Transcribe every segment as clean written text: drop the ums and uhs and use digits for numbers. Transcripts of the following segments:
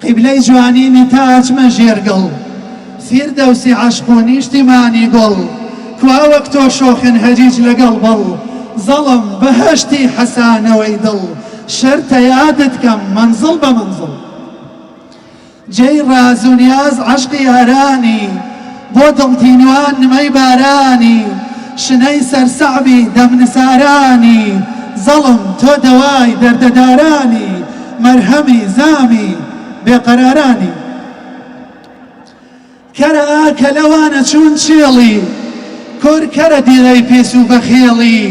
قبلەی جوانینی تاچمە ژێرگڵ فیردەوسی عەشق و نیشتیمانی گوڵ کوا وەک تۆ شۆخن هەریج لەگەڵ بەڵ زەڵم بەهەشتی حەسانەوەی دڵ شەرتە یادت کەم منزڵ بە منزڵ جێی ڕاز و نیاز عەشقی یارانی بۆ دڵتینوان نمەی بارانی شنەی سەرسەعبی دەمنسارانی زەڵم تۆ دەوای دەردەدارانی مەرهەمی زامی بێقەرارانی کەرە کە لەوانە چوون چێڵی کۆر کەرە دیڵەی پێس و بەخێڵی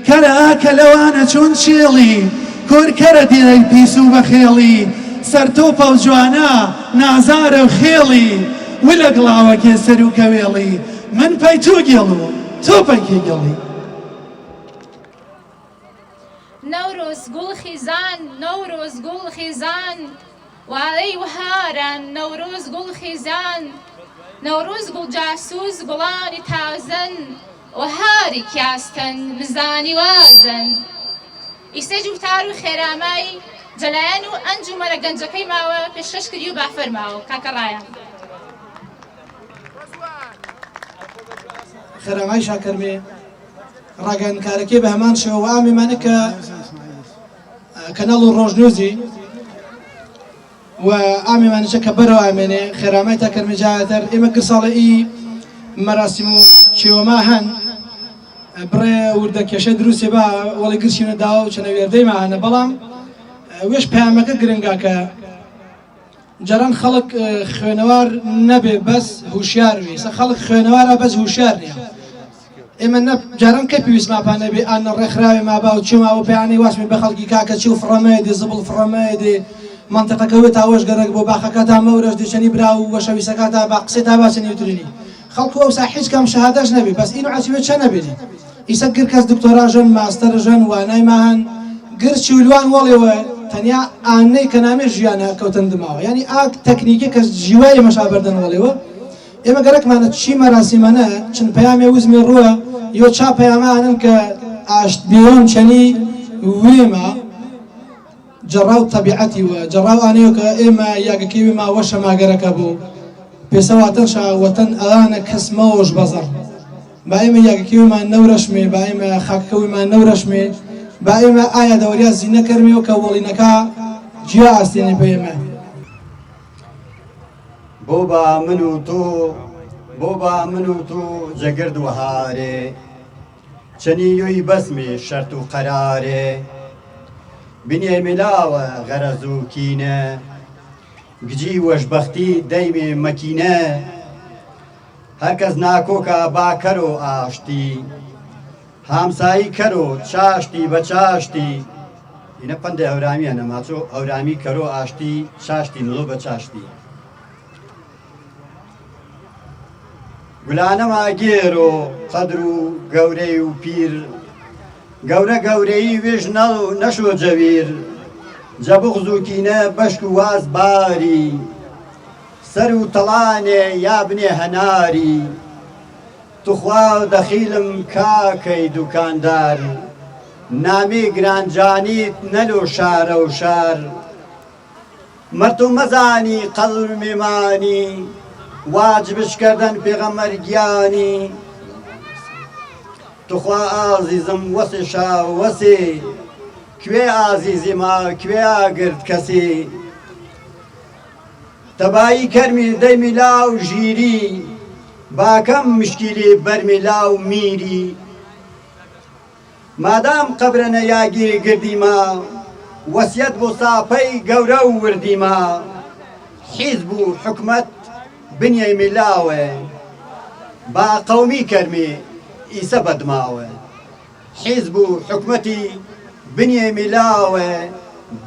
کەرە کە لەوانە چوون چێڵی کۆر کەرە دیڵەی پیس و بەخێڵی سەرتۆپە و جوانە نازارە و خێڵی وی لە گڵاوەکێ سەر و کەوێڵی من پەی تۆ گێڵم تۆ پەیکێ گێڵی نەورۆز گوڵ خیزان نەورۆز گوڵ خیزان واڵەی وهاران نەورۆز گوڵ خیزان نەورۆز گوڵ جاسووس گوڵانی تازەن وهاری کیاستن مزانی وازن ئیسێ جوتار و خێرامای جەلایەن و ئەنجومەنە گەنجەکەی ماوە پێشکەش کردی و بافەرماوە کاکە ڕایان خێرامای شاکەرمێ ڕاگەیاندنکارەکەی بە هەمان شێوە ئامیمانە کە کەناڵ و ڕۆژنووزی و ئامیمانەشە کە بەرەوە ئامێنێ خێرامای تاکەرمێ جایەتەر ئێمە گرساڵی مەراسیم و چێوەما هەن بڕێ وردەکێشە دروستێ با وەڵی گرچینە داوە و چەنە وێردەی ماهانە بەڵام وێش پەیامەکە گرنگا کە جاران خەڵک خوێنەوار نەبێ بەس هوشیار وی سە خەڵک خوێنەوارە بەس هوشیار نییە ئێمە جاران کە پێویست ماپانە بێ ئەنە ڕێکخراوی مابا و چێماوە پەیانی واسمی بە خەڵکی کاکە چی و فڕەمەیەدێ زبڵ فڕەمەیەدێ منطقەکەوێ تاوەش گەرەک بۆ باخەکەتا مەورەش دێشەنی برا و وەشەویستەکەتا با قسەی تا باسە نیوترینی خەڵکو ئەوسا هیچ کەم شەهادەش نەبێ بەس ئین عەسیبێت چە نەبێنی ئیسە گر کەس دکتۆراژن ماستەرژن وانای ماهەن گرچی ولوان وەڵێوە تەنیا ئانەی کە نامێ ژیانە کەوتن دماوە ینی ئاک تەکنیکی کەس جیوای مەشابەردن وەڵێوە ئێمە گەرەکمانە چی مەراسیمەنە چەند پەیامێ وزمێ ڕووە یۆ چا پەیامانن کە ئاشت بێوەم چەنی وێمە جەڕاو تەبیعەتی وە جەڕاو ئانەیە کە ئێمە یاگەکەی وێ ماوە شەماگەرەکە بوو پێسەواتەن شاوەتەن ئەوانە کەسمەوەش بەزەڕ با ئێمە یاگەکەی وێمان نەورەشمێ با ئێمە خاکەکەویمان نەورەشمێ با ئێمە ئایا دەوەریا زیینە کەرمێەوە کە وەڵینەکە جیا ئاستێنێ پێ ئێمە بۆ با من و تۆ بۆ با من و تۆ جەگرد و هارێ چەنی یۆی بەسمی شەرت و قەرارێ بنیێ ملاوە غەرەز و کینە گجی وەشبەختی دەیمێ مەکینە هەرکەس ناکۆکە باکەر و ئاشتی هامسایی کەرۆ چاشتی بە چاشتی ئینە پەندە هەورامیە نەماچۆ هەورامی کەرۆ ئاشتی چاشتی نڵۆ بە چاشتی گولانەما گێرۆ قەدر و گەورەی و پیر گەورە گەورەی وێژ نەشۆ جەویر جەبوغز و کینە بەشک و واز باری سەر و تەڵانێ یا بنێ هەناری توخوا دەخیلم کاکەی دوکاندار نامی گرانجانیت نەلۆ شارە و شار مرد و مەزانی قەدر و میمانی واجبش کردن پێغەمبەر گیانی توخوا ئازیزم وەسێ شا وەسێ کوێ ئازیزی ما کوێ ئاگرت کەسێ تەبایی کەرمی دەیمی لاو ژیری باکەم مشکیلی بەرمی لاو میری مادام قەبرەنە یاگی گردیما وەسیەت بۆ ساپەی گەورە و وردیما حیزب و حکومەت بنیەی میلاوە با قەومی کەرمی ئیسە بەدماوە حیزب و حکومەتی بنیەی میلاوە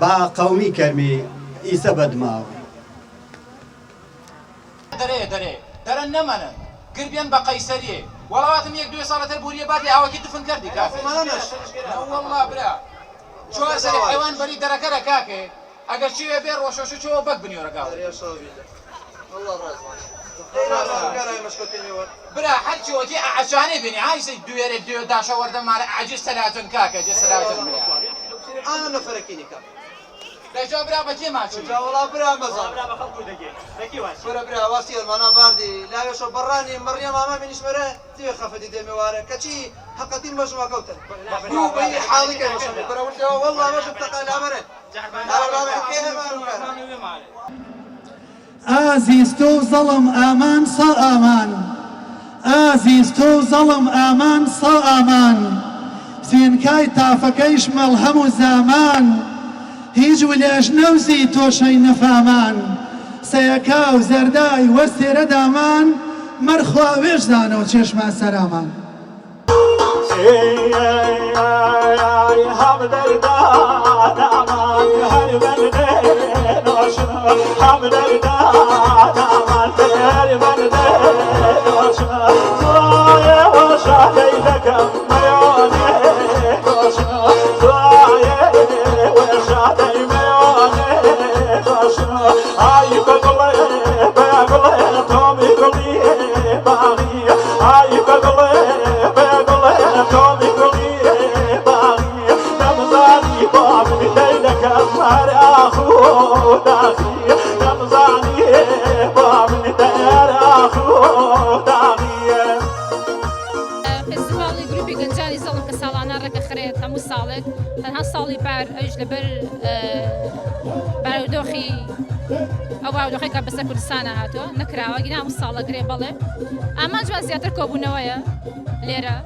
با قەومی کەرمی ئیسە بەدماوە دەرە نەمەنە گربیان بە قەیسەریە وەڵاتم یەک دوێ ساڵەتر بوریە باتی ئاوەکی دفن کردی کافێ وەڵڵا برا چوار سەری حیوان بەری دەرەکەرە کاکێ ئەگەر چێوێ بێ ڕۆشەشو چۆوە بەک بنیۆرەگاو برا هەرچی وەتی ئەعەشانەی بینی هایسەی دوێرە دوێ داشە وەردەمانە ئەجی سەلاتن کاکە جێ سەلاتن برا ئانا نەفەرەکینی کاک دەجا برا بەجێ ماچی جاوڵا برا مەزان برا برا واسی ئەلمانە باردی لاوێشە بەڕانی مەڕیە مامە منیشمەرە تێ خەفەتی دێمێوارە کەچی حەقەتین بەژما کەوتن بەی حاڵی کەمەشەمێ بەرەوتەوە وەڵا بەشم تەقا لامەرێت ئازیز تۆ زەڵم ئامان سا ئامان ئازیز تۆ زەڵم ئامان سا ئامان سینکای تافەکەیش مەڵ هەموو زامان هیچ ولێش نەوزی تۆشەی نەفامان سەیەکا و زەردای وەستێرە دامان مەرخوا وێژدانەوە چێشما سەرامان فستیڤاڵی گروپی گەنجانی زەڵم کە ساڵانە ڕێگەخرێت هەموو ساڵێک تەنها ساڵی پار ئەوش لەبەر بارودۆخی ئەو باودۆخی کە بەسەر کوردستانە هاتووە نەکراوە گینا هەموو ساڵە گرێ بەڵێ ئامان جوان زیاتر کۆبوونەوەیە لێرە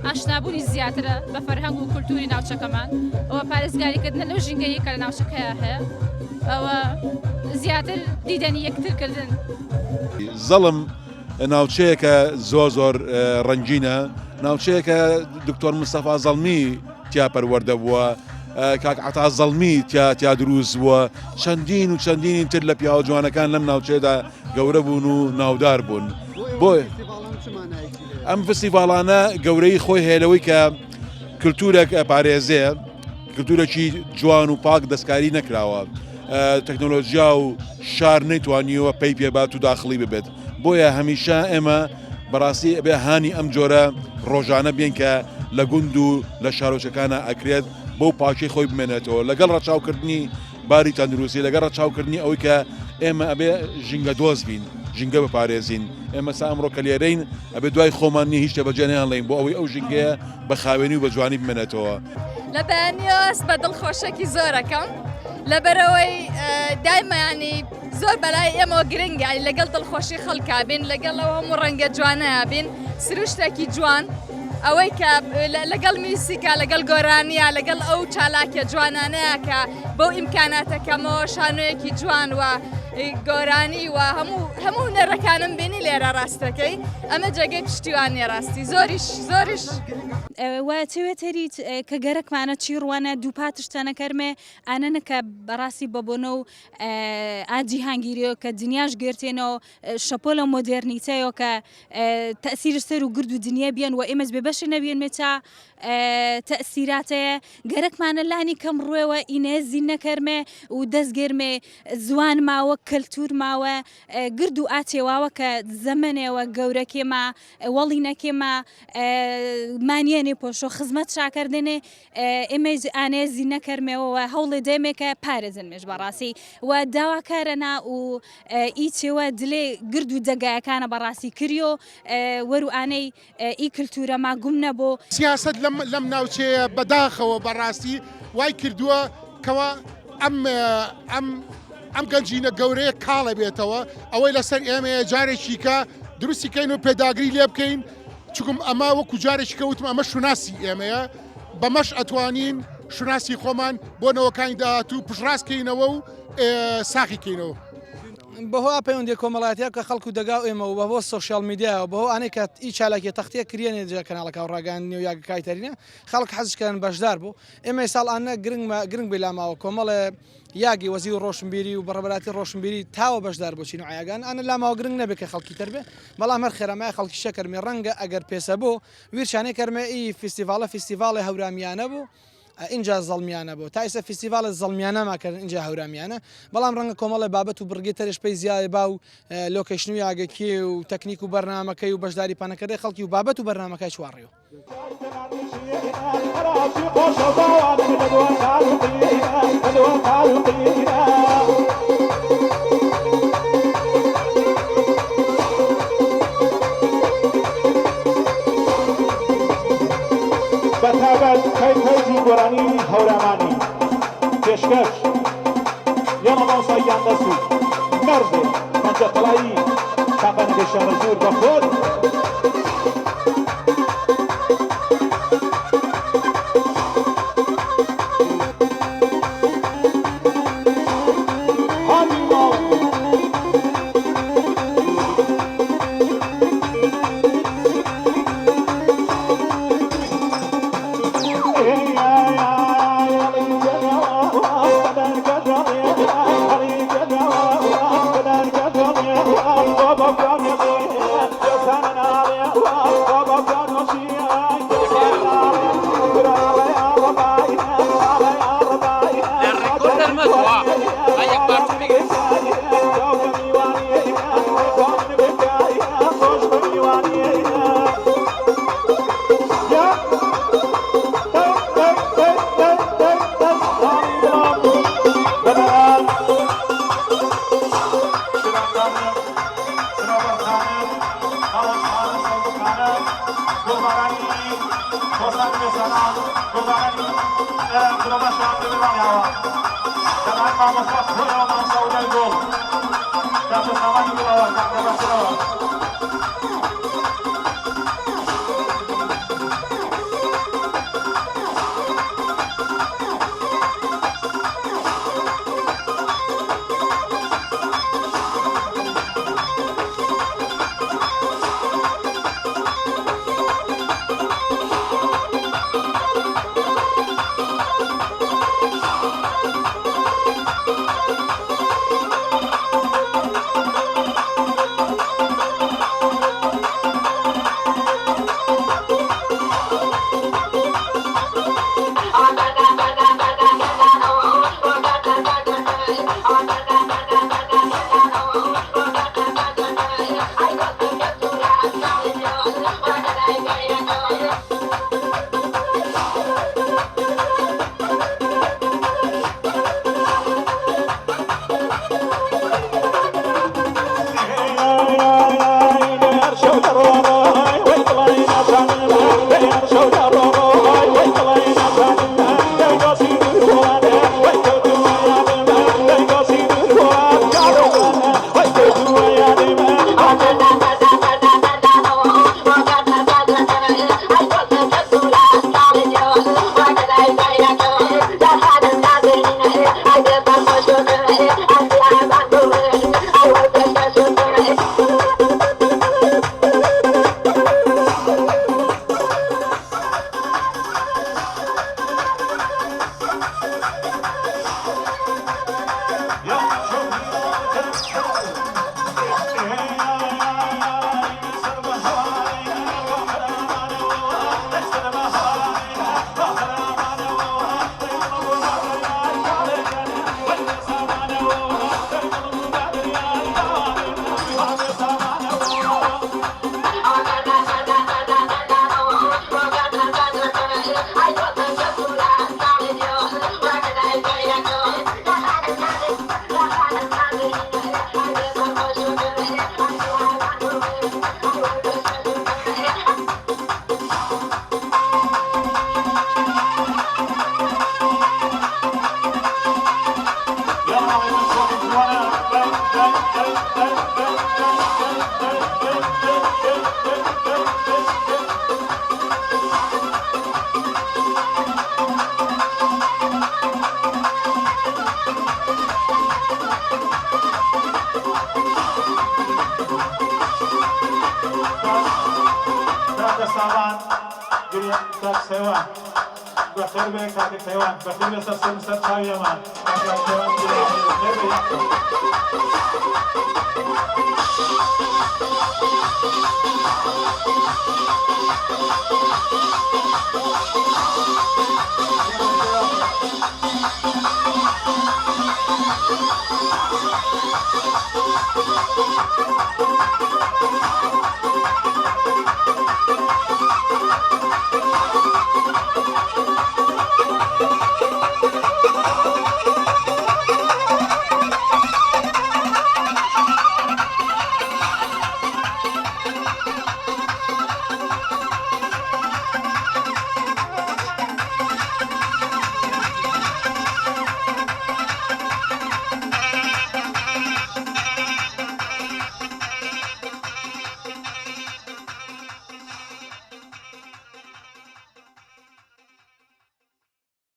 ئاشنابوونی زیاترە بە فەرهەنگ و کولتوری ناوچەکەمان ئەوە پارێزگاریکردنە لەو ژینگەیە کە لە ناوچەکەیە هەیە ئەوە زیاتر دیدەنی یەکترکردن زەڵم ناوچەیەکە زۆر ڕەنگینە ناوچەیەکە دکتۆر مستەفا زەڵمی تیا پەروەردە بووە کاک عەتا زەڵمی تیا دروست بووە چەندین تر لە پیاوە جوانەکان لەم ناوچەیەدا گەورە بوون و ناودار بوون بۆی ئەم فستیڤاڵانە گەورەی خۆی هێلەوەی کە کللتورێک پارێزەیە کللتورێکی جوان و پاک دەستکاری نەکراوە تەکنۆلۆژیا و شار نەیتوانیەوە پێی پێبات و داخڵی ببێت بۆیە هەمیشە ئێمە بەڕاستی ئەبێ هانی ئەم جۆرە ڕۆژانە بێن کە لە گوند و لە شارۆچەکانە ئەکرێت بۆ پاکی خۆی بمێنێتەوە لەگەڵ ڕەچاوکردنی باری تەندروستی لەگەڵ ڕەچاوکردنی ئەوەی کە ئێمە ئەبێ ژینگە دۆز بین ژینگە بپارێزین ئێمە سا ئەمڕۆ کە لێرەین ئەبێ دوای خۆمانی هیچ شتەبەجێنیان لێین بۆ ئەوەی ئەو ژینگەیە بە خاوێنی و بە جوانی بمێنێتەوە لە بەیانیۆس بە دڵخۆشێکی زۆرەکەم لەبەرەوەی دایمەیانی زۆر بەلای ئێمە گرنگە لەگەڵ دڵخۆشی خەڵکا بین لەگەڵەوە هەموو ڕەنگە جوانەیە بین سروشتێکی جوان ئەوەی کە لەگەڵ میوسیکا لەگەڵ گۆرانیە لەگەڵ ئەو چالاکە جوانانەیە کە بەو ئیمکاناتەکەمەوە شانۆیەکی جوان و گۆرانی و هەموو نەرەکانم بینی لێرە ڕاستەکەی ئەمە جێگەی پشتیوانێ ڕاستی زۆریش واتوێتەریت کە گەرەکمانە چی ڕوانە دووپاتشتانە کەرمێ ئانەنەکە بەڕاستی بەبوونە و ئاجی هەنگیریەوە کە دنیاش گرتێنەوە شەپۆ لە مۆدررنیتەیەوە کە تەسیر سەر و گرد و دنیا بیان و ئێمەش بێ بەشی نەبیێن مێتا تەسیراتەیە گەرەکمانە لانی کەم ڕوێوە ئینێزی نەکەرمێ و دەستگەرمێ زوان ماوە کەلتور ماوە گرد و ئاتێواوە کە زەمنێەوە گەورەکێمە وەڵی نەکێمە مانیێنێ پۆشۆ خزمەت شاکردێنێ ئێمە ئانێزی نەکەرمێەوە هەوڵێ دەمێکە پارێزن مێش بەڕاستی و داواکارەنا و ئیچێوە دلێ گرد و دەگایەکانە بەڕاستی کریۆ وەروانەی ئی کللتورە ما گوم نەبوو سیاست لەم ناوچەیە بەداخەوە بەڕاستی وای کردووە کەوا ئەم گەنجینە گەورەیە کاڵە بێتەوە ئەوەی لەسەر ئێمە جارێکی کە دروستیکەین و پێداگری لێ بکەین چکم ئەمە وەکو جارێکی کەوتم ئەمە شوناسی ئێمەیە بەمەش ئەتوانین شوناسی خۆمان بۆ نەوەکانی داهاتوو پشڕاستکەینەوە و ساقیکەینەوە بەهۆ پەیوەندی کۆمەڵاتیە کە خەڵکو دەگاو ئێمە و بەهۆ سۆشیال میدیاەوە بەهۆ ئانەی کە ئی چالاکی تەختەیە کریێنێ جێ کەناڵەکە و ڕاگەاندنی و یاگە کایتەرینە خەڵک حەزکەن بەشدار بوو ئێمە ساڵ ئانە گرنگ بێ لاماوە کۆمەڵێ یاگی وەزیر و ڕۆشنبیری و بەڕێبەراتی ڕۆشنبیری تاوە بەشدار بۆچین و ئایگان ئەنە لاماوە گرنگ نەبێت کە خەڵکی تەربێ بەڵام هەر خێرەمای خەڵکی شەکەرمی ڕەنگە ئەگەر پێسە بوو ویرشانەی کەرمە ئی فستیڤالە فستیڤاڵی هەورامیانە بوو اینجا زەڵمیانە بۆ تا ئێستا فیستیڤالە زەڵمیانەماکردن اینجا هەورامیانە بەڵام ڕەنگە کۆمەڵی بابەت و بڕگی تەرش پێی زیایە با و لۆکیشن و یاگەکی و تەکنیک و بەرنامەکەی و بەشداری پانەکەدەی خەڵکی و بابەت و بەرنامەکەی چوارڕێەوە بەتابەت کەیفەیتی گۆرانی هەورامانی پێشکەش یەمە ماوساییان دەسوود مەرزێ مەنجەتەڵایی تاقە نەگەشانە زۆر بەخۆت بخير بك هذيك حيوان بخير يسر سر خاوي مان Thank you.